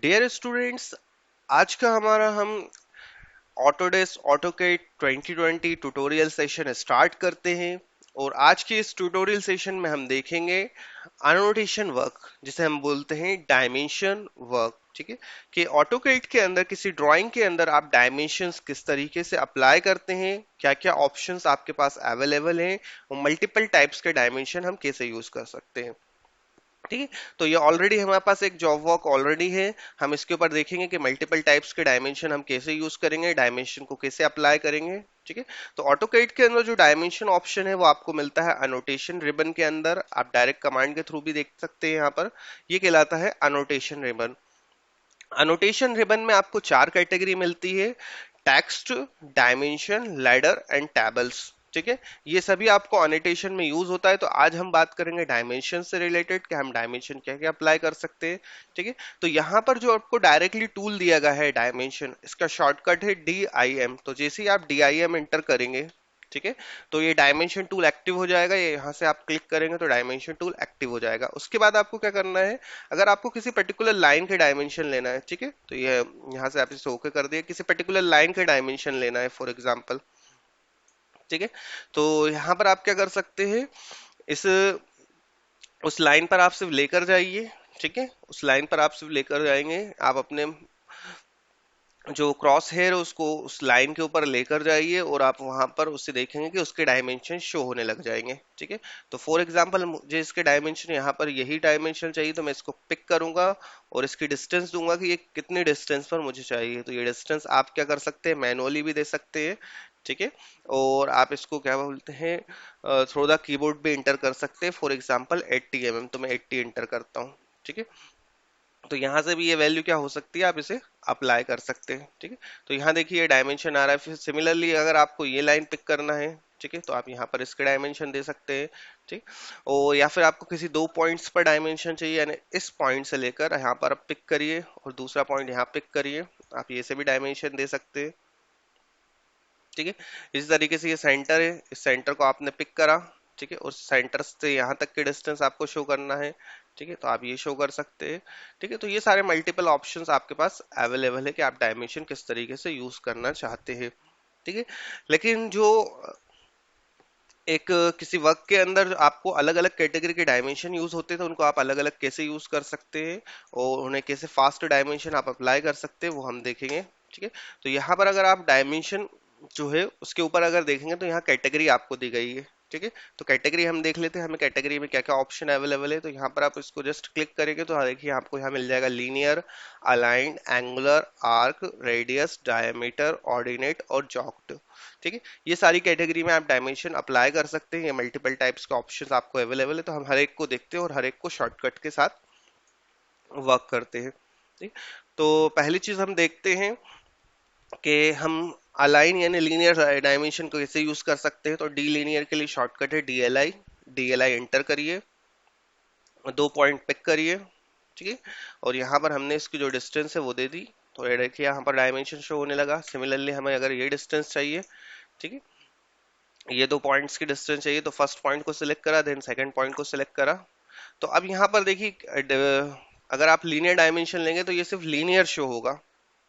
Dear students, आज का हमारा हम Autodesk AutoCAD 2020 tutorial session start करते हैं। और आज के इस ट्यूटोरियल सेशन में हम देखेंगे अनोटेशन वर्क, जिसे हम बोलते हैं डायमेंशन वर्क। ठीक है, कि ऑटोकैड के अंदर किसी ड्राइंग के अंदर आप डायमेंशंस किस तरीके से अप्लाई करते हैं, क्या क्या ऑप्शंस आपके पास अवेलेबल हैं, और मल्टीपल टाइप्स के डायमेंशन हम कैसे यूज कर सकते हैं। ठीक है, तो ये ऑलरेडी हमारे पास एक जॉब वर्क ऑलरेडी है। हम इसके ऊपर देखेंगे कि मल्टीपल टाइप्स के डायमेंशन हम कैसे यूज करेंगे, डायमेंशन को कैसे अप्लाई करेंगे। ठीक है, तो ऑटोकैड के अंदर जो डायमेंशन ऑप्शन है वो आपको मिलता है अनोटेशन रिबन के अंदर। आप डायरेक्ट कमांड के थ्रू भी देख सकते हैं। यहाँ पर ये कहलाता है अनोटेशन रिबन। अनोटेशन रिबन में आपको चार कैटेगरी मिलती है: text, dimension, ladder and tables. ठीक है, ये सभी आपको अनोटेशन में यूज होता है। तो आज हम बात करेंगे डायमेंशन से रिलेटेड कि हम डायमेंशन क्या क्या अप्लाई कर सकते हैं। ठीक है, तो यहाँ पर जो आपको डायरेक्टली टूल दिया गया है डायमेंशन, इसका शॉर्टकट है DIM। तो जैसे ही आप DIM एंटर करेंगे, ठीक है, तो ये डायमेंशन टूल एक्टिव हो जाएगा। ये यहाँ से आप क्लिक करेंगे तो डायमेंशन टूल एक्टिव हो जाएगा। उसके बाद आपको क्या करना है, अगर आपको किसी पर्टिकुलर लाइन के डायमेंशन लेना है, ठीक है, तो ये यहाँ से आप इसे ओके कर दिए, किसी पर्टिकुलर लाइन के डायमेंशन लेना है फॉर एग्जांपल। ठीक है, तो यहाँ पर आप क्या कर सकते हैं, इस उस लाइन पर आप सिर्फ लेकर जाइए। ठीक है, उस लाइन पर आप सिर्फ लेकर जाएंगे, आप अपने जो क्रॉस हेयर उसको उस लाइन के ऊपर लेकर जाइए और आप वहां पर उससे देखेंगे कि उसके डायमेंशन शो होने लग जाएंगे। ठीक है, तो फॉर एग्जांपल मुझे इसके डायमेंशन यहाँ पर यही डायमेंशन चाहिए, तो मैं इसको पिक करूंगा और इसकी डिस्टेंस दूंगा कि ये कितनी डिस्टेंस पर मुझे चाहिए। तो ये डिस्टेंस आप क्या कर सकते हैं, मैनुअली भी दे सकते हैं। ठीक है, और आप इसको क्या बोलते हैं, थ्रू द कीबोर्ड भी इंटर कर सकते हैं। फॉर एग्जाम्पल 80 mm, तो मैं 80 इंटर करता हूँ। ठीक है, तो यहाँ से भी ये वैल्यू क्या हो सकती है, आप इसे अप्लाई कर सकते हैं। ठीक है, तो यहाँ देखिए ये डायमेंशन आ रहा है। फिर सिमिलरली अगर आपको ये लाइन पिक करना है, ठीक है, तो आप यहाँ पर इसके डायमेंशन दे सकते हैं। ठीक, और या फिर आपको किसी दो पॉइंट्स पर डायमेंशन चाहिए, यानी इस पॉइंट से लेकर यहाँ पर आप पिक करिए और दूसरा पॉइंट यहाँ पिक करिए, आप ये से भी डायमेंशन दे सकते हैं। ठीक है, इसी तरीके से ये सेंटर है, इस सेंटर को आपने पिक करा। ठीक है, और सेंटर से यहाँ तक की डिस्टेंस आपको शो करना है। ठीक है, तो आप ये शो कर सकते हैं। ठीक है, तो ये सारे मल्टीपल ऑप्शंस आपके पास अवेलेबल है कि आप डायमेंशन किस तरीके से यूज करना चाहते हैं। ठीक है, लेकिन जो एक किसी वर्क के अंदर आपको अलग अलग कैटेगरी के डायमेंशन यूज होते हैं, तो उनको आप अलग अलग कैसे यूज कर सकते हैं और उन्हें कैसे फास्ट डायमेंशन आप अप्लाई कर सकते हैं वो हम देखेंगे। ठीक है, तो यहाँ पर अगर आप डायमेंशन जो है उसके ऊपर अगर देखेंगे तो यहाँ कैटेगरी आपको दी गई है। ठीक है, तो कैटेगरी हम देख लेते हैं, हमें कैटेगरी में क्या क्या ऑप्शन अवेलेबल है। तो यहाँ पर आप इसको जस्ट क्लिक करेंगे तो देखिए आपको यहाँ मिल जाएगा linear, aligned, angular, arc, radius, diameter, ordinate और जॉक्ट। ठीक है, ये सारी कैटेगरी में आप डायमेंशन अप्लाई कर सकते हैं। ये मल्टीपल टाइप्स के ऑप्शंस आपको अवेलेबल है, तो हम हर एक को देखते हैं और हर एक को शॉर्टकट के साथ वर्क करते हैं। ठीक, तो पहली चीज हम देखते हैं कि हम अलाइन यानी लीनियर डायमेंशन को कैसे यूज कर सकते हैं। तो डी लीनियर के लिए शॉर्टकट है DLI। DLI एंटर करिए, दो पॉइंट पिक करिए। ठीक है, और यहाँ पर हमने इसकी जो डिस्टेंस है वो दे दी, तो ये देखिए यहाँ पर डायमेंशन शो होने लगा। सिमिलरली हमें अगर ये डिस्टेंस चाहिए, ठीक है, ये दो पॉइंट्स की डिस्टेंस चाहिए, तो फर्स्ट पॉइंट को सिलेक्ट करा, देन सेकंड पॉइंट को सिलेक्ट करा। तो अब यहाँ पर देखिए अगर आप लीनियर डायमेंशन लेंगे तो ये सिर्फ लीनियर शो होगा।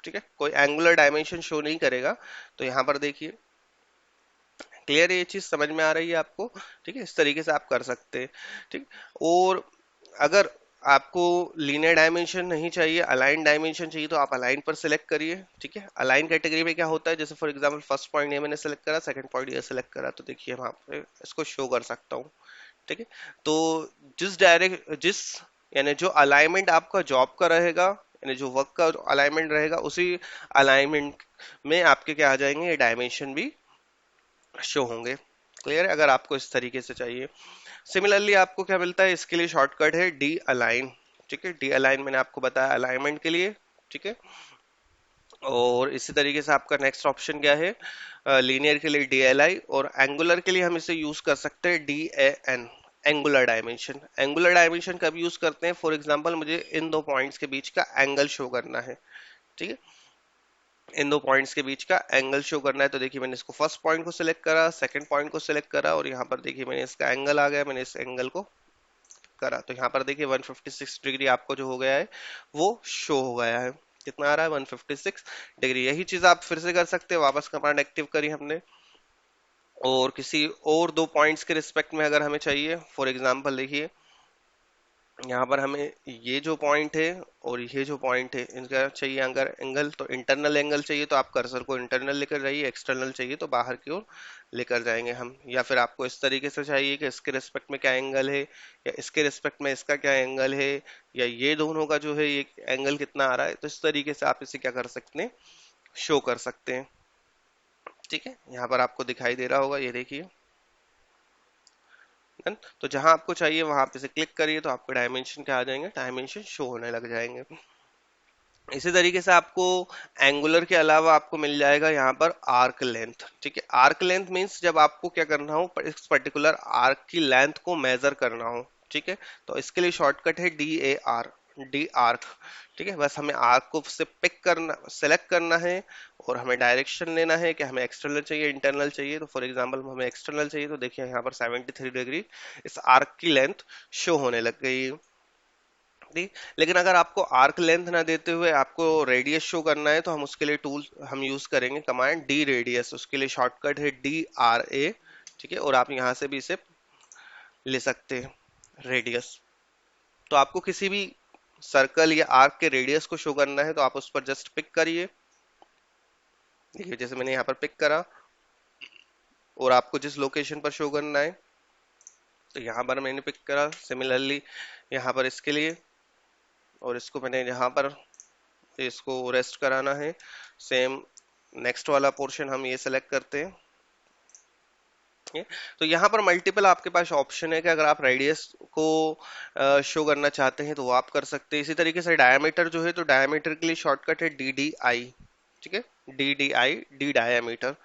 ठीक है, कोई एंगुलर डायमेंशन शो नहीं करेगा। तो यहाँ पर देखिए क्लियर, ये चीज समझ में आ रही है आपको। ठीक है, इस तरीके से आप कर सकते हैं। ठीक, और अगर आपको लीनियर डायमेंशन नहीं चाहिए, अलाइन डायमेंशन चाहिए, तो आप अलाइन पर सिलेक्ट करिए। ठीक है, अलाइन कैटेगरी में क्या होता है, जैसे फॉर एग्जांपल फर्स्ट पॉइंट ये मैंने सेलेक्ट करा, सेकंड पॉइंट ये सेलेक्ट करा, तो देखिए वहां पे इसको शो कर सकता हूँ। ठीक है, तो जिस यानी जो अलाइनमेंट आपका जॉब का रहेगा, यानी जो वर्क का अलाइनमेंट रहेगा, उसी अलाइनमेंट में आपके क्या आ जाएंगे, ये डायमेंशन भी शो होंगे। क्लियर है, अगर आपको इस तरीके से चाहिए। सिमिलरली आपको क्या मिलता है, इसके लिए शॉर्टकट है डी अलाइन। ठीक है, डी अलाइन मैंने आपको बताया अलाइनमेंट के लिए। ठीक है, और इसी तरीके से आपका नेक्स्ट ऑप्शन क्या है, लीनियर के लिए DLI, और एंगुलर के लिए हम इसे यूज कर सकते हैं DAN, angular dimension. Angular dimension कब यूज करते हैं, फॉर एग्जांपल मुझे इन दो पॉइंट्स के बीच का एंगल शो करना है। ठीक है, इन दो पॉइंट्स के बीच का एंगल शो करना है। तो देखिए मैंने इसको फर्स्ट पॉइंट को सिलेक्ट करा, सेकंड पॉइंट को सिलेक्ट करा, और यहाँ पर देखिए मैंने इसका एंगल आ गया, मैंने इस एंगल को करा तो यहाँ पर देखिए 156 डिग्री आपको जो हो गया है वो शो हो गया है। कितना आ रहा है? 156 डिग्री। यही चीज आप फिर से कर सकते हो, वापस कमांड एक्टिव करी हमने, और किसी और दो पॉइंट्स के रिस्पेक्ट में अगर हमें चाहिए, फॉर एग्जांपल देखिए यहाँ पर हमें ये जो पॉइंट है और ये जो पॉइंट है इनका चाहिए अगर एंगल, तो इंटरनल एंगल चाहिए तो आप कर्सर को इंटरनल लेकर जाइए, एक्सटर्नल चाहिए तो बाहर की ओर लेकर जाएंगे हम। या फिर आपको इस तरीके से चाहिए कि इसके रिस्पेक्ट में क्या एंगल है, या इसके रिस्पेक्ट में इसका क्या एंगल है, या ये दोनों का जो है ये एंगल कितना आ रहा है, तो इस तरीके से आप इसे क्या कर सकते हैं, शो कर सकते हैं। ठीक है, यहाँ पर आपको दिखाई दे रहा होगा, ये देखिए। Done? तो जहां आपको चाहिए वहां आप इसे क्लिक करिए तो आपके डायमेंशन क्या आ जाएंगे, डायमेंशन शो होने लग जाएंगे। इसी तरीके से आपको एंगुलर के अलावा आपको मिल जाएगा यहाँ पर आर्क लेंथ। ठीक है, आर्क लेंथ मींस जब आपको क्या करना हो, इस पर्टिकुलर आर्क की लेंथ को मेजर करना हो। ठीक है, तो इसके लिए शॉर्टकट है DAR, डी आर्क। ठीक है, बस हमें आर्क को से पिक करना, सेलेक्ट करना है, और हमें डायरेक्शन लेना है कि हमें एक्सटर्नल चाहिए इंटरनल चाहिए। तो फॉर एग्जांपल हमें एक्सटर्नल चाहिए, तो देखिए यहाँ पर 73 डिग्री इस आर्क की लेंथ शो होने लग गई। ठीक, लेकिन अगर आपको आर्क लेंथ ना देते हुए आपको रेडियस शो करना है तो हम उसके लिए टूल हम यूज करेंगे कमांड डी रेडियस, उसके लिए शॉर्टकट है DRA। ठीक है, और आप यहां से भी इसे ले सकते हैं रेडियस। तो आपको किसी भी सर्कल या आर्क के रेडियस को शो करना है तो आप उस पर जस्ट पिक करिए। देखिए जैसे मैंने यहाँ पर पिक करा, और आपको जिस लोकेशन पर शो करना है तो यहाँ पर मैंने पिक करा, सिमिलरली यहाँ पर इसके लिए, और इसको मैंने यहाँ पर इसको रेस्ट कराना है। सेम नेक्स्ट वाला पोर्शन हम ये सेलेक्ट करते हैं। ये तो यहाँ पर मल्टीपल आपके पास ऑप्शन है कि अगर आप रेडियस को शो करना चाहते हैं तो वो आप कर सकते हैं। इसी तरीके से डायमीटर जो है, तो डायमीटर के लिए शॉर्टकट है DDI। ठीक है, DDI, डी डायमीटर।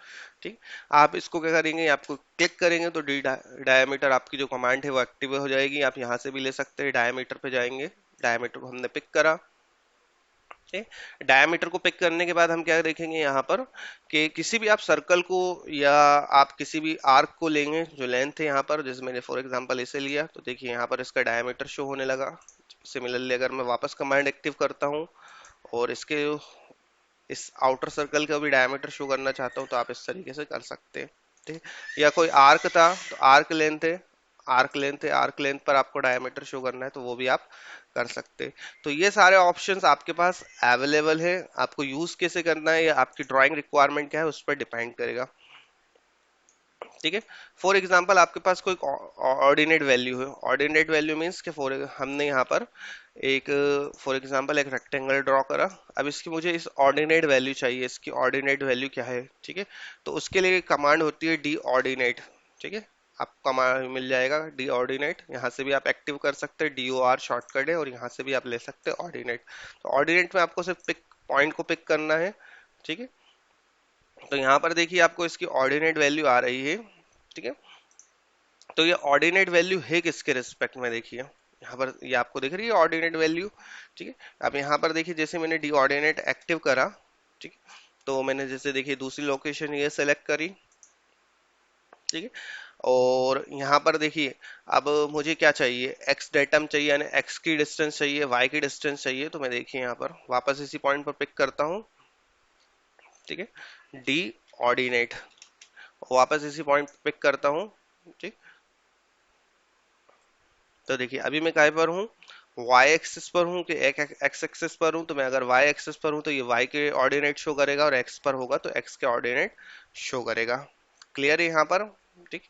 ठीक, आप इसको क्या करेंगे, आपको क्लिक करेंगे तो डी डायमीटर आपकी जो कमांड है वो एक्टिव हो जाएगी। आप यहाँ से भी ले सकते हैं, डायमीटर पे जाएंगे, डायमीटर को हमने पिक करा। डायमीटर को पिक करने के बाद हम क्या देखेंगे यहाँ पर कि किसी भी आप सर्कल को या आप किसी भी आर्क को लेंगे जो लेंथ है यहाँ पर, जैसे मैंने फॉर एग्जांपल इसे लिया, तो देखिए यहाँ पर इसका डायमीटर शो होने लगा। सिमिलरली अगर मैं वापस कमांड एक्टिव करता हूँ और इसके इस आउटर सर्कल का भी डायमीटर शो करना चाहता हूँ तो आप इस तरीके से कर सकते हैं। ठीक है, या कोई आर्क था तो आर्क लेंथ है, आर्क लेंथ है, आर्क लेंथ पर आपको डायमीटर शो करना है तो वो भी आप कर सकते हैं। तो ये सारे ऑप्शंस आपके पास अवेलेबल है, आपको यूज कैसे करना है या आपकी ड्राइंग रिक्वायरमेंट क्या है उस पर डिपेंड करेगा। ठीक है, फॉर एग्जांपल आपके पास कोई ऑर्डिनेट वैल्यू है, ऑर्डिनेट वैल्यू मीन्स कि फॉर हमने यहाँ पर एक फॉर एग्जांपल एक रेक्टेंगल ड्रॉ करा। अब इसकी मुझे इस ऑर्डिनेट वैल्यू चाहिए, इसकी ऑर्डिनेट वैल्यू क्या है। ठीक है, तो उसके लिए कमांड होती है डी ऑर्डिनेट। ठीक है, आपको कमांड मिल जाएगा डी ऑर्डिनेट, यहाँ से भी आप एक्टिव कर सकते हैं, DOR शॉर्टकट है, और यहाँ से भी आप ले सकते हैं ऑर्डिनेट। तो ऑर्डिनेट में आपको सिर्फ पिक पॉइंट को पिक करना है। ठीक है, तो यहाँ पर देखिए आपको इसकी ऑर्डिनेट वैल्यू आ रही है। ठीक है, तो ये ऑर्डिनेट वैल्यू है किसके रिस्पेक्ट में, देखिए यहाँ पर ये आपको दिख रही है ऑर्डिनेट वैल्यू। ठीक है, अब यहाँ पर देखिए जैसे मैंने डी ऑर्डिनेट एक्टिव करा, ठीक है, तो मैंने जैसे देखिए दूसरी लोकेशन ये सेलेक्ट करी। ठीक है, और यहाँ पर देखिए अब मुझे क्या चाहिए, एक्स डेटम चाहिए, यानी एक्स की डिस्टेंस चाहिए, वाई की डिस्टेंस चाहिए। तो मैं देखिए यहाँ पर वापस इसी पॉइंट पर पिक करता हूँ। ठीक है, डी ऑर्डिनेट, वापस इसी पॉइंट पिक करता हूँ। ठीक, तो देखिए अभी मैं कहाँ पर हूँ, वाई एक्सिस पर हूँ कि एक्स एक्सिस पर हूँ। तो मैं अगर वाई एक्सिस पर हूँ तो ये वाई के ऑर्डिनेट शो करेगा, और एक्स पर होगा तो एक्स के ऑर्डिनेट शो करेगा। क्लियर है यहाँ पर। ठीक,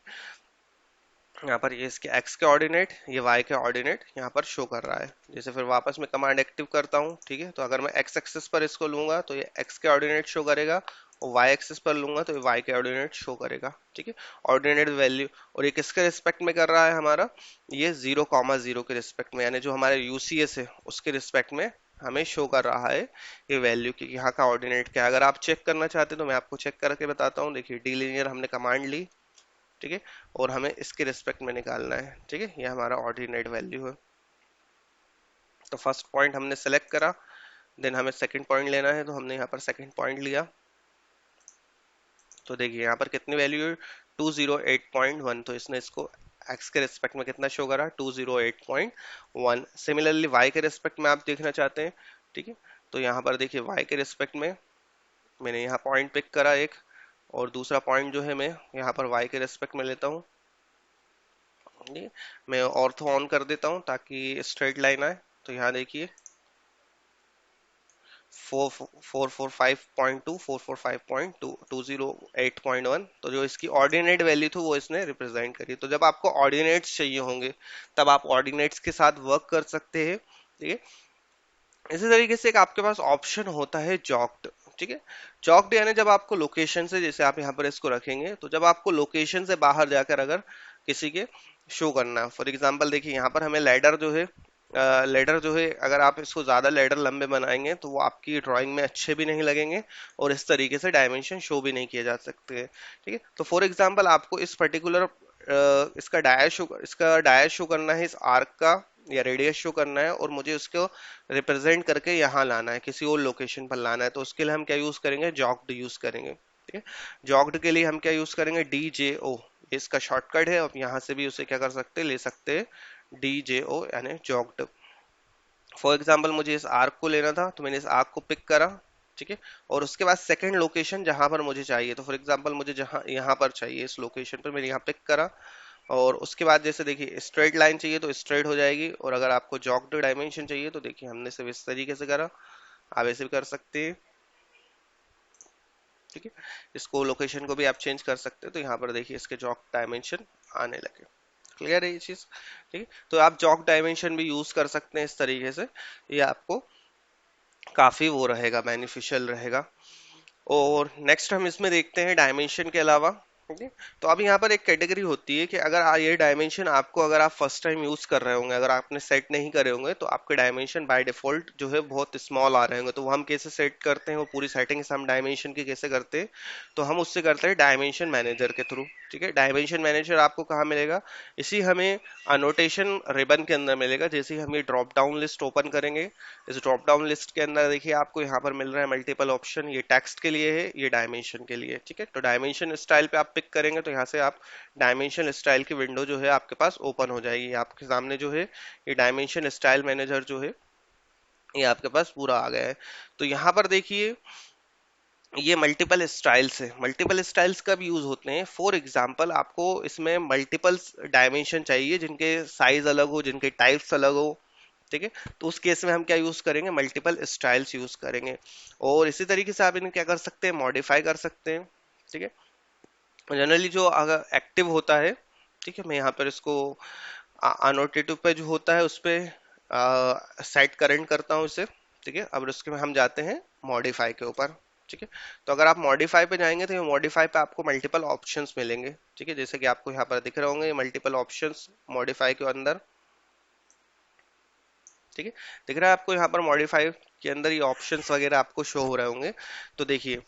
यहाँ पर ये इसके x के ऑर्डिनेट, ये y के ऑर्डिनेट यहाँ पर शो कर रहा है। जैसे फिर वापस मैं कमांड एक्टिव करता हूँ। ठीक है, तो अगर मैं x एक्सिस पर इसको लूंगा तो ये x के ऑर्डिनेट शो करेगा, और y एक्सिस पर लूंगा तो ये y के ऑर्डिनेट शो करेगा। ठीक है, ऑर्डिनेट वैल्यू, और ये किसके रिस्पेक्ट में कर रहा है हमारा, ये 0,0 के रिस्पेक्ट में, यानी जो हमारे UCS है उसके रिस्पेक्ट में हमें शो कर रहा है ये वैल्यू की यहाँ का ऑर्डिनेट क्या है। अगर आप चेक करना चाहते हैं तो मैं आपको चेक करके बताता हूँ। देखिए डी लीनियर हमने कमांड ली, ठीक है, और हमें इसके रिस्पेक्ट में निकालना है। ठीक है, ये हमारा ऑर्डिनेट वैल्यू है। तो फर्स्ट पॉइंट हमने सेलेक्ट करा, देन हमें सेकंड पॉइंट लेना है तो हमने यहाँ पर सेकंड पॉइंट लिया। तो देखिए यहाँ पर कितनी वैल्यू है, 208.1, तो इसने इसको एक्स के रिस्पेक्ट में कितना शो करा, 208.1। सिमिलरली वाई के रिस्पेक्ट में आप देखना चाहते हैं, ठीक है, तो यहाँ पर देखिए वाई के रिस्पेक्ट में मैंने यहाँ पॉइंट पिक करा एक, और दूसरा पॉइंट जो है मैं यहाँ पर वाई के रिस्पेक्ट में लेता हूँ। ये मैं ऑर्थो ऑन कर देता हूँ ताकि स्ट्रेट लाइन आए। तो यहाँ देखिए 445.2, 445.2, 208.1, तो जो इसकी ऑर्डिनेट वैल्यू थी वो इसने रिप्रेजेंट करी। तो जब आपको ऑर्डिनेट्स चाहिए होंगे तब आप ऑर्डिनेट्स के साथ वर्क कर सकते हैं, ठीक है। इसी तरीके से एक आपके पास ऑप्शन होता है जॉक्ड, ठीक है। जॉक्ड यानी जब आपको लोकेशन से, जैसे आप यहाँ पर इसको रखेंगे, तो जब आपको लोकेशन से बाहर जाकर अगर किसी के शो करना है, फॉर एग्जांपल देखिए यहाँ पर हमें लैडर जो है, लेडर जो है अगर आप इसको ज्यादा लेडर लंबे बनाएंगे तो वो आपकी ड्राइंग में अच्छे भी नहीं लगेंगे और इस तरीके से डायमेंशन शो भी नहीं किए जा सकते हैं, ठीक है। तो फॉर एग्जांपल आपको इस पर्टिकुलर इसका डायस शो करना है, इस आर्क का या रेडियस शो करना है, और मुझे उसको रिप्रेजेंट करके यहाँ लाना है, किसी और लोकेशन पर लाना है, तो उसके लिए हम क्या यूज करेंगे, जॉक्ड यूज करेंगे, ठीक है। जॉक्ड के लिए हम क्या यूज करेंगे, DJO, इसका शॉर्टकट है, आप यहाँ से भी उसे क्या कर सकते हैं, ले सकते हैं, DJO यानी जॉक्ड। फॉर एग्जाम्पल मुझे इस आर्क को लेना था तो मैंने इस आर्क को पिक करा, ठीक है, और उसके बाद सेकंड लोकेशन जहां पर मुझे चाहिए, तो फॉर एग्जांपल मुझे जहां यहाँ पर चाहिए, इस लोकेशन पर मैंने यहाँ पिक करा, और उसके बाद जैसे देखिए स्ट्रेट लाइन चाहिए तो स्ट्रेट हो जाएगी, और अगर आपको जॉक्ड डायमेंशन चाहिए तो देखिए हमने सिर्फ इस तरीके से करा, आप ऐसे भी कर सकते हैं, ठीक है। इसको लोकेशन को भी आप चेंज कर सकते हैं, तो यहाँ पर देखिए इसके जॉक डायमेंशन आने लगे। क्लियर है ये चीज, ठीक है। तो आप जॉक डायमेंशन भी यूज कर सकते हैं इस तरीके से, ये आपको काफी वो रहेगा, बेनिफिशियल रहेगा। और नेक्स्ट हम इसमें देखते हैं डायमेंशन के अलावा, ठीक है। तो अब यहाँ पर एक कैटेगरी होती है कि अगर ये डायमेंशन आपको, अगर आप फर्स्ट टाइम यूज कर रहे होंगे, अगर आपने सेट नहीं करे होंगे, तो आपके डायमेंशन बाय डिफॉल्ट जो है बहुत स्मॉल आ रहे होंगे, तो वो हम कैसे सेट करते हैं, वो पूरी सेटिंग्स हम डायमेंशन की कैसे करते हैं, तो हम उससे करते हैं डायमेंशन मैनेजर के थ्रू, ठीक है। डायमेंशन मैनेजर आपको कहाँ मिलेगा, इसी हमें अनोटेशन रिबन के अंदर मिलेगा। जैसे ही हम ये ड्रॉप डाउन लिस्ट ओपन करेंगे, इस ड्रॉप डाउन लिस्ट के अंदर देखिए आपको यहाँ पर मिल रहा है मल्टीपल ऑप्शन, ये टेक्स्ट के लिए है, ये डायमेंशन के लिए, ठीक है। तो डायमेंशन स्टाइल पे आप पिक करेंगे तो यहाँ से आप डायमेंशन स्टाइल की विंडो जो है आपके पास ओपन हो जाएगी, आपके सामने जो है ये डायमेंशन स्टाइल मैनेजर जो है ये आपके पास पूरा आ गया है। तो यहाँ पर देखिए ये मल्टीपल स्टाइल्स है, मल्टीपल स्टाइल्स कब यूज होते हैं, फॉर एग्जांपल आपको इसमें मल्टीपल डायमेंशन चाहिए जिनके साइज अलग हो, जिनके टाइप्स अलग हो, ठीक है। तो उस केस में हम क्या यूज करेंगे, मल्टीपल स्टाइल्स यूज करेंगे। और इसी तरीके से आप इन्हें क्या कर सकते हैं, मॉडिफाई कर सकते हैं, ठीक है। जनरली जो अगर एक्टिव होता है, ठीक है, मैं यहाँ पर इसको अनोटेटिव पे जो होता है उस पे सेट करंट करता हूँ इसे, ठीक है। अब उसके में हम जाते हैं मॉडिफाई के ऊपर, ठीक है। तो अगर आप मॉडिफाई पे जाएंगे तो मॉडिफाई पे आपको मल्टीपल ऑप्शंस मिलेंगे, ठीक है, जैसे कि आपको यहाँ पर दिख रहे होंगे मल्टीपल ऑप्शंस मॉडिफाई के अंदर, ठीक है। दिख रहा है आपको यहाँ पर मॉडिफाई के अंदर ये ऑप्शंस वगैरह आपको शो हो रहे होंगे। तो देखिए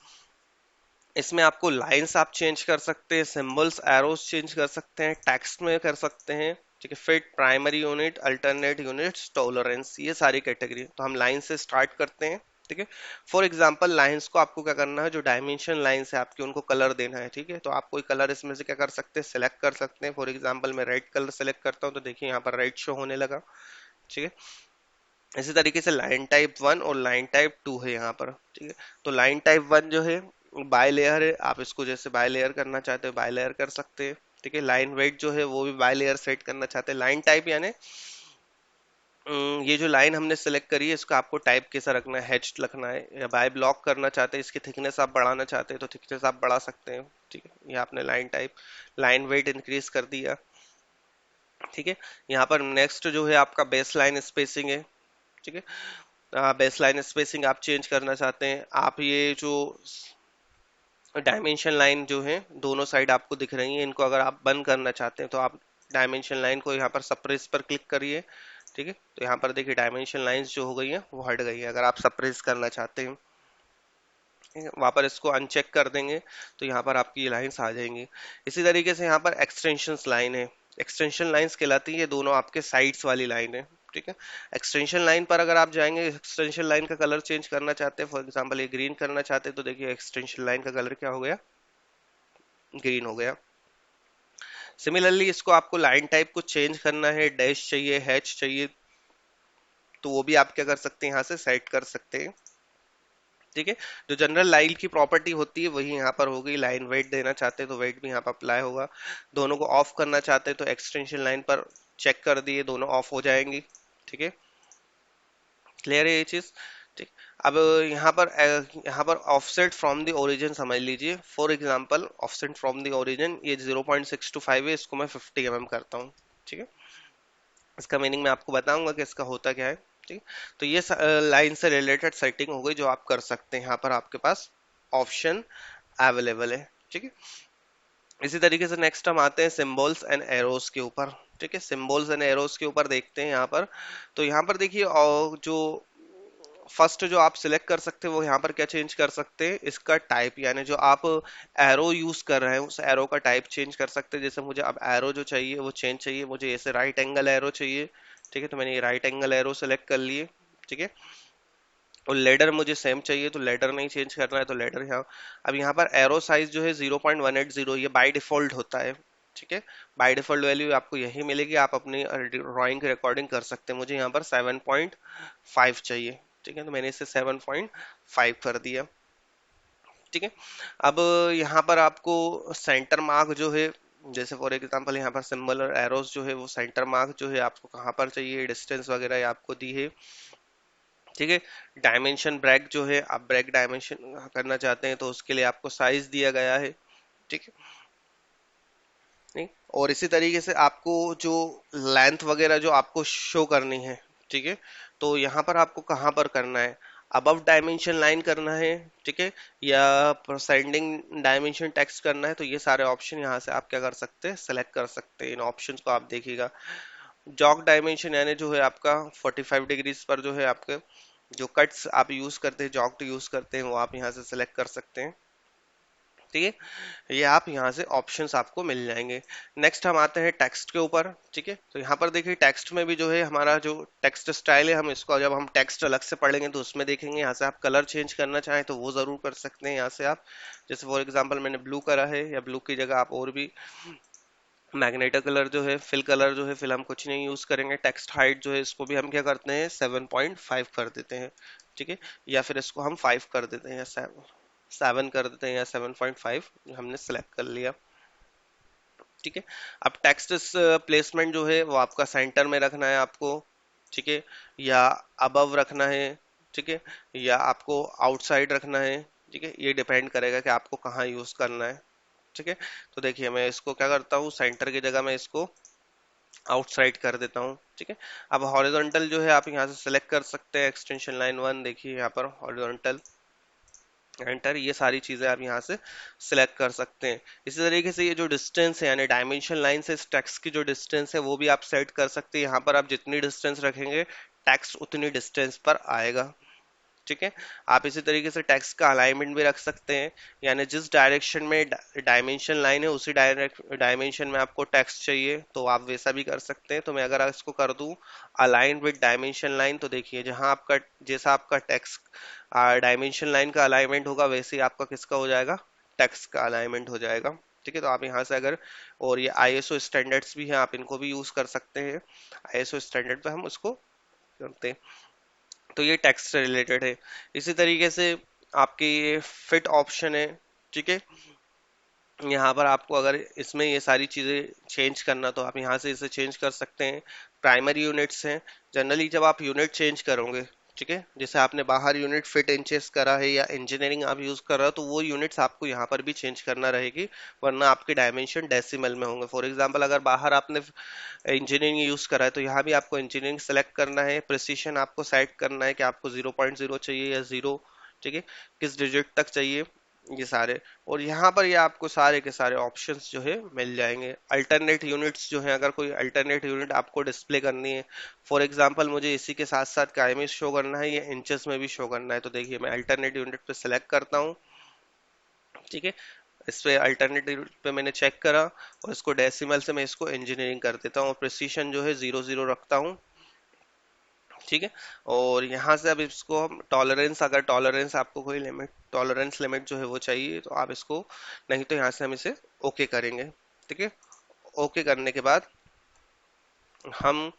इसमें आपको लाइंस आप चेंज कर सकते हैं, सिंबल्स एरोस चेंज कर सकते हैं, टेक्स्ट में कर सकते हैं, ठीक है। Fit, primary unit, alternate units, tolerance, ये सारी कैटेगरी। तो हम लाइन से स्टार्ट करते हैं, ठीक है। फॉर एग्जांपल लाइंस को आपको क्या करना है, जो डायमेंशन लाइंस है आपकी उनको कलर देना है, ठीक है। तो आप कोई कलर इसमें से क्या कर सकते हैं, सिलेक्ट कर सकते हैं। फॉर एग्जांपल मैं रेड कलर सेलेक्ट करता हूँ तो देखिए यहाँ पर रेड शो होने लगा, ठीक है। इसी तरीके से लाइन टाइप 1 और लाइन टाइप 2 है यहाँ पर, ठीक है। तो लाइन टाइप 1 जो है बाय लेयर है, आप इसको जैसे बाय लेयर करना चाहते हो बाय लेयर कर सकते हैं, ठीक है। लाइन वेट जो है वो भी बाय लेयर सेट करना चाहते हैं। लाइन टाइप यानी ये जो लाइन हमने सेलेक्ट करी है इसका आपको टाइप कैसा रखना है, हैच्ड रखना है या बाय ब्लॉक करना चाहते हैं, इसकी थिकनेस आप बढ़ाना चाहते हैं तो थिकनेस आप बढ़ा सकते हैं, ठीक है। ये आपने line type, line weight increase कर दिया, ठीक है। यहाँ पर नेक्स्ट जो है आपका बेस लाइन स्पेसिंग है, ठीक है। बेस लाइन स्पेसिंग आप चेंज करना चाहते हैं, आप ये जो डायमेंशन लाइन जो है दोनों साइड आपको दिख रही है, इनको अगर आप बंद करना चाहते हैं तो आप डायमेंशन लाइन को यहाँ पर सप्रेस पर क्लिक करिए, ठीक है। तो यहाँ पर देखिए डायमेंशन लाइंस जो हो गई हैं वो हट गई है, अगर आप सप्रेस करना चाहते हैं, ठीक है। वहाँ पर इसको अनचेक कर देंगे तो यहाँ पर आपकी ये लाइंस आ जाएंगी। इसी तरीके से यहाँ पर एक्सटेंशन लाइन है, एक्सटेंशन लाइंस कहलाती है, ये दोनों आपके साइड्स वाली लाइन है, ठीक है। एक्सटेंशन लाइन पर अगर आप जाएंगे, एक्सटेंशन लाइन का कलर चेंज करना चाहते हैं, फॉर एग्जांपल ये ग्रीन करना चाहते हैं, तो देखिए एक्सटेंशन लाइन का कलर क्या हो गया, ग्रीन हो गया। सिमिलरली इसको आपको लाइन टाइप को चेंज करना है, डैश चाहिए, हैच चाहिए, तो वो भी आप क्या कर सकते हैं, यहाँ से सेट कर सकते हैं। ठीक है, जो जनरल लाइन की प्रॉपर्टी होती है वही यहाँ पर होगी। लाइन वेट देना चाहते हैं तो वेट भी यहाँ पर अप्लाई होगा। दोनों को ऑफ करना चाहते हैं तो एक्सटेंशन लाइन पर चेक कर दिए, दोनों ऑफ हो जाएंगी। ठीक है, क्लियर है ये चीज। ठीक, अब यहाँ पर ऑफसेट फ्रॉम द ओरिजिन समझ लीजिए। For example offset from the origin ये 0.625 है, इसको मैं 50 mm करता हूँ। ठीक है, इसका मीनिंग मैं आपको बताऊंगा कि इसका होता क्या है। ठीक, तो ये लाइन से रिलेटेड सेटिंग हो गई जो आप कर सकते हैं, यहाँ पर आपके पास ऑप्शन अवेलेबल है। ठीक है, इसी तरीके से नेक्स्ट हम आते हैं सिंबल्स एंड एरोस के ऊपर। ठीक है, सिंबल्स एंड एरोस के ऊपर देखते हैं यहाँ पर। तो यहाँ पर देखिए, जो फर्स्ट जो आप सिलेक्ट कर सकते हैं वो यहाँ पर क्या चेंज कर सकते हैं, इसका टाइप, यानी जो आप एरो यूज कर रहे हैं उस एरो का टाइप चेंज कर सकते हैं। जैसे मुझे अब एरो जो चाहिए वो चेंज चाहिए, मुझे ऐसे राइट एंगल एरो चाहिए। ठीक है, तो मैंने ये राइट एंगल एरो सेलेक्ट कर लिए। ठीक है, और लेडर मुझे सेम चाहिए तो लेडर नहीं चेंज करना है तो लेडर यहाँ। अब यहाँ पर एरो साइज जो है 0.180, ये बाय डिफॉल्ट होता है। ठीक है, बाय डिफॉल्ट वैल्यू आपको यही मिलेगी, आप अपनी ड्राइंग की रिकॉर्डिंग कर सकते हैं। मुझे यहाँ पर 7.5 चाहिए। ठीक है, तो मैंने इसे 7.5 कर दिया। ठीक है, अब यहाँ पर आपको सेंटर मार्क जो है, जैसे फॉर एग्जांपल यहाँ पर सिंबल और एरोस जो है वो सेंटर मार्क जो है आपको कहाँ पर चाहिए, डिस्टेंस वगैरह ये आपको दी है। ठीक है, डायमेंशन ब्रेक जो है, आप ब्रेक डायमेंशन करना चाहते हैं तो उसके लिए आपको साइज दिया गया है। ठीक है, नहीं, और इसी तरीके से आपको जो लेंथ वगैरह जो आपको शो करनी है। ठीक है, तो यहाँ पर आपको कहाँ पर करना है, अबव डायमेंशन लाइन करना है। ठीक है, या सेंडिंग डायमेंशन टेक्स्ट करना है, तो ये सारे ऑप्शन यहाँ से आप क्या कर सकते हैं, सेलेक्ट कर सकते हैं। इन ऑप्शंस को आप देखिएगा। जॉक डायमेंशन यानी जो है आपका 45 डिग्रीज पर जो है आपके जो कट्स आप यूज करते हैं, जॉक्ट यूज करते हैं, वो आप यहाँ से सिलेक्ट कर सकते हैं। ठीक है, ये आप यहाँ से ऑप्शंस आपको मिल जाएंगे। नेक्स्ट हम आते हैं टेक्स्ट के ऊपर। ठीक है, तो यहाँ पर देखिए टेक्स्ट में भी जो है हमारा जो टेक्स्ट स्टाइल है, हम इसको जब हम टेक्स्ट अलग से पढ़ेंगे तो उसमें देखेंगे। यहाँ से आप कलर चेंज करना चाहें तो वो जरूर कर सकते हैं। यहाँ से आप जैसे फॉर एग्जांपल मैंने ब्लू करा है, या ब्लू की जगह आप और भी मैग्नेटा कलर जो है, फिल कलर जो है, फिल हम कुछ नहीं यूज करेंगे। टेक्स्ट हाइट जो है इसको भी हम क्या करते हैं, 7.5 कर देते हैं। ठीक है, या फिर इसको हम 5 कर देते हैं, या 7 कर देते हैं, या 7.5 हमने सेलेक्ट कर लिया। ठीक है, अब टेक्स्ट प्लेसमेंट जो है वो आपका सेंटर में रखना है आपको। ठीक है, या अबव रखना है। ठीक है, या आपको आउटसाइड रखना है। ठीक है, ये डिपेंड करेगा कि आपको कहाँ यूज करना है। ठीक है, तो देखिए मैं इसको क्या करता हूँ, सेंटर की जगह मैं इसको आउटसाइड कर देता हूँ। ठीक है, अब हॉरिजॉन्टल जो है आप यहाँ से सेलेक्ट कर सकते हैं, एक्सटेंशन लाइन 1, देखिए यहाँ पर हॉरिजॉन्टल एंटर, ये सारी चीजें आप यहाँ से सिलेक्ट कर सकते हैं। इसी तरीके से ये जो डिस्टेंस है, यानी डायमेंशन लाइन से इस टेक्स्ट की जो डिस्टेंस है वो भी आप सेट कर सकते हैं। यहाँ पर आप जितनी डिस्टेंस रखेंगे टेक्स्ट उतनी डिस्टेंस पर आएगा। ठीक है, आप इसी तरीके से टेक्स्ट का अलाइनमेंट भी रख सकते हैं, यानी जिस डायरेक्शन में डायमेंशन लाइन है उसी डायमेंशन में आपको टेक्स्ट चाहिए तो आप वैसा भी कर सकते हैं। तो मैं अगर इसको कर दूं अलाइन विद डायमेंशन लाइन, तो देखिए जहां आपका जैसा आपका टेक्स्ट डायमेंशन लाइन का अलाइनमेंट होगा वैसे ही आपका किसका हो जाएगा, टेक्स्ट का अलाइनमेंट हो जाएगा। ठीक है, तो आप यहाँ से अगर, और ये आईएसओ स्टैंडर्ड्स भी हैं, आप इनको भी यूज कर सकते हैं। आईएसओ स्टैंडर्ड पे हम उसको करते हैं। तो ये टेक्स्ट से रिलेटेड है। इसी तरीके से आपके ये फिट ऑप्शन है। ठीक है, यहाँ पर आपको अगर इसमें ये सारी चीजें चेंज करना तो आप यहाँ से इसे चेंज कर सकते हैं। प्राइमरी यूनिट्स हैं, जनरली जब आप यूनिट चेंज करोगे, ठीक है, जैसे आपने बाहर यूनिट फिट इंचेस करा है या इंजीनियरिंग आप यूज कर रहे हो, तो वो यूनिट्स आपको यहाँ पर भी चेंज करना रहेगी, वरना आपके डायमेंशन डेसिमल में होंगे। फॉर एग्जांपल अगर बाहर आपने इंजीनियरिंग यूज करा है तो यहाँ भी आपको इंजीनियरिंग सेलेक्ट करना है, प्रिसीशन आपको सेट करना है कि आपको 0.0 चाहिए या 0। ठीक है, किस डिजिट तक चाहिए, ये सारे। और यहाँ पर ये आपको सारे के सारे ऑप्शंस जो है मिल जाएंगे। अल्टरनेट यूनिट्स जो है, अगर कोई अल्टरनेट यूनिट आपको डिस्प्ले करनी है, फॉर एग्जांपल मुझे इसी के साथ साथ काय में शो करना है या इंचेस में भी शो करना है, तो देखिए मैं अल्टरनेट यूनिट पे सेलेक्ट करता हूँ। ठीक है, इस पे अल्टरनेटिव पे मैंने चेक करा और इसको डेसिमल से मैं इसको इंजीनियरिंग कर देता हूँ और प्रिसीशन जो है 0.0 रखता हूँ। ठीक है, और यहाँ से अब इसको हम टॉलरेंस, अगर टॉलरेंस आपको कोई लिमिट, टॉलरेंस लिमिट जो है वो चाहिए तो आप इसको, नहीं तो यहाँ से हम इसे ओके करेंगे। ठीक है, ओके करने के बाद हम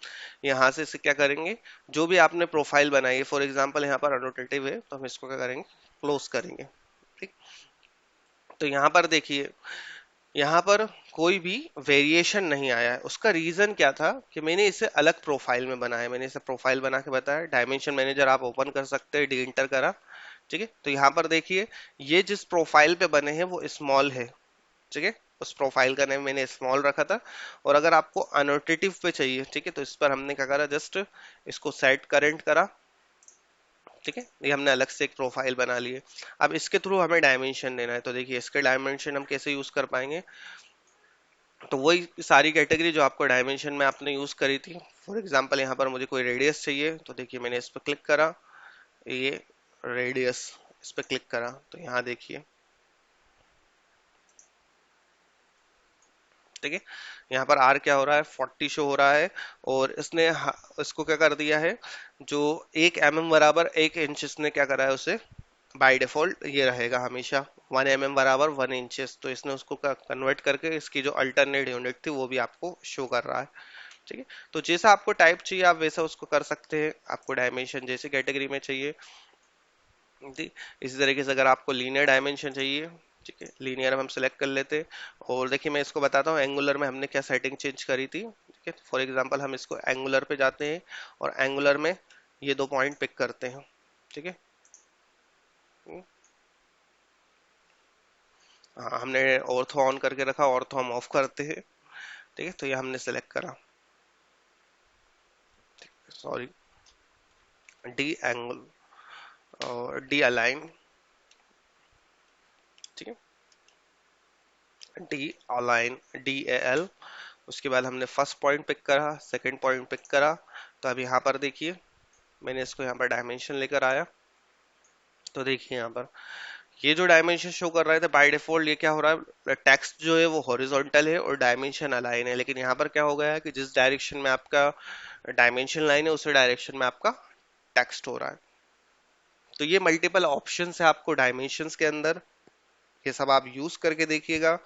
यहाँ से इसे क्या करेंगे, जो भी आपने प्रोफाइल बनाई है, फॉर एग्जांपल यहाँ पर अनोटेटिव है तो हम इसको क्या करेंगे, क्लोज करेंगे। ठीक। तो यहाँ पर देखिए, यहाँ पर कोई भी वेरिएशन नहीं आया है। उसका रीजन क्या था कि मैंने इसे अलग प्रोफाइल में बनाया, मैंने इसे प्रोफाइल बना के बताया। डायमेंशन मैनेजर आप ओपन कर सकते हैं, डी इंटर करा। ठीक है, तो यहाँ पर देखिए, ये जिस प्रोफाइल पे बने हैं वो स्मॉल है। ठीक है, उस प्रोफाइल का नेम मैंने स्मॉल रखा था। और अगर आपको अनोटेटिव पे चाहिए, ठीक है, तो इस पर हमने क्या करा, जस्ट इसको सेट करेंट करा। ठीक है, ये हमने अलग से एक प्रोफाइल बना ली है। अब इसके थ्रू हमें डायमेंशन देना है, तो देखिए इसके डायमेंशन हम कैसे यूज कर पाएंगे। तो वही सारी कैटेगरी जो आपको डायमेंशन में आपने यूज करी थी। फॉर एग्जांपल यहाँ पर मुझे कोई रेडियस चाहिए, तो देखिए मैंने इस पर क्लिक करा, ये रेडियस, इस पर क्लिक करा, तो यहाँ देखिए। ठीक है, यहाँ पर आर क्या हो रहा है, 40 शो हो रहा है। और इसने इसको क्या कर दिया है, जो 1 mm बराबर 1 इंच, इसने क्या करा है उसे बाय डिफॉल्ट ये रहेगा हमेशा 1 mm बराबर 1 इंचेस। तो इसने उसको कन्वर्ट करके इसकी जो अल्टरनेट यूनिट थी वो भी आपको शो कर रहा है। ठीक है, तो जैसा आपको टाइप चाहिए आप वैसा उसको कर सकते हैं, आपको डायमेंशन जैसे कैटेगरी में चाहिए। ठीक, इसी तरीके से अगर आपको लीनियर डायमेंशन चाहिए, ठीक है, लीनियर हम सेलेक्ट कर लेते हैं। और देखिए मैं इसको बताता हूँ एंगुलर में हमने क्या सेटिंग चेंज करी थी। ठीक है, फॉर एग्जांपल हम इसको एंगुलर पे जाते हैं और एंगुलर में ये 2 पॉइंट पिक करते हैं। ठीक है, हम्म, हाँ, हमने ऑर्थो ऑन करके रखा, ऑर्थो हम ऑफ करते हैं। ठीक है, तो ये हमने सेलेक्ट करा, सॉरी, डी एंगल और डी अलाइन। ठीक है, D align, D A L. उसके बाद हमने फर्स्ट पॉइंट पिक करा, सेकंड पॉइंट पिक करा। तो अब यहाँ पर देखिए मैंने इसको यहाँ पर डायमेंशन लेकर आया। तो देखिए यहाँ पर ये जो डायमेंशन शो कर रहे थे बाय डिफॉल्ट, ये क्या हो रहा है, टेक्स्ट जो है वो हॉरिजॉन्टल है और डायमेंशन अलाइन है। लेकिन यहाँ पर क्या हो गया है कि जिस डायरेक्शन में आपका डायमेंशन लाइन है उसी डायरेक्शन में आपका टेक्स्ट हो रहा है। तो ये मल्टीपल ऑप्शंस है आपको डायमेंशंस के अंदर, ये सब आप यूज करके देखिएगा।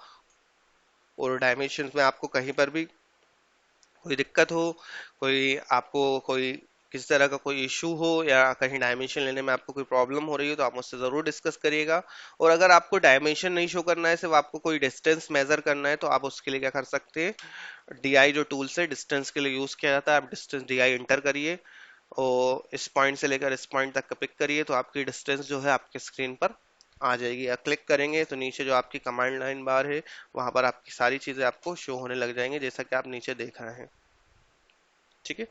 और डायमेंशंस में आपको कहीं पर भी कोई दिक्कत हो, कोई आपको कोई किसी तरह का कोई इशू हो, या कहीं डायमेंशन लेने में आपको कोई प्रॉब्लम हो रही हो, तो आप मुझसे ज़रूर डिस्कस करिएगा। और अगर आपको डायमेंशन नहीं शो करना है, सिर्फ आपको कोई डिस्टेंस मेजर करना है, तो आप उसके लिए क्या कर सकते हैं, डीआई जो टूल्स है डिस्टेंस के लिए यूज़ किया जाता है, आप डिस्टेंस डीआई इंटर करिए और इस पॉइंट से लेकर इस पॉइंट तक का पिक करिए, तो आपकी डिस्टेंस जो है आपके स्क्रीन पर आ जाएगी। या क्लिक करेंगे तो नीचे जो आपकी कमांड लाइन बार है वहां पर आपकी सारी चीजें आपको शो होने लग जाएंगी, जैसा कि आप नीचे देख रहे हैं। ठीक है,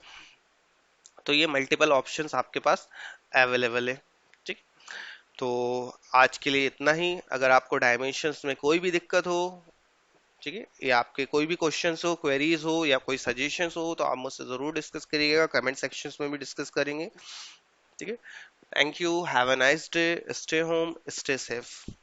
तो ये मल्टीपल ऑप्शंस आपके पास अवेलेबल है। ठीक, तो आज के लिए इतना ही। अगर आपको डायमेंशंस में कोई भी दिक्कत हो, ठीक है, या आपके कोई भी क्वेश्चंस हो, क्वेरीज हो, या कोई सजेशंस हो, तो आप मुझसे जरूर डिस्कस करिएगा, कमेंट सेक्शंस में भी डिस्कस करेंगे। ठीक है, thank you, have a nice day, stay home, stay safe.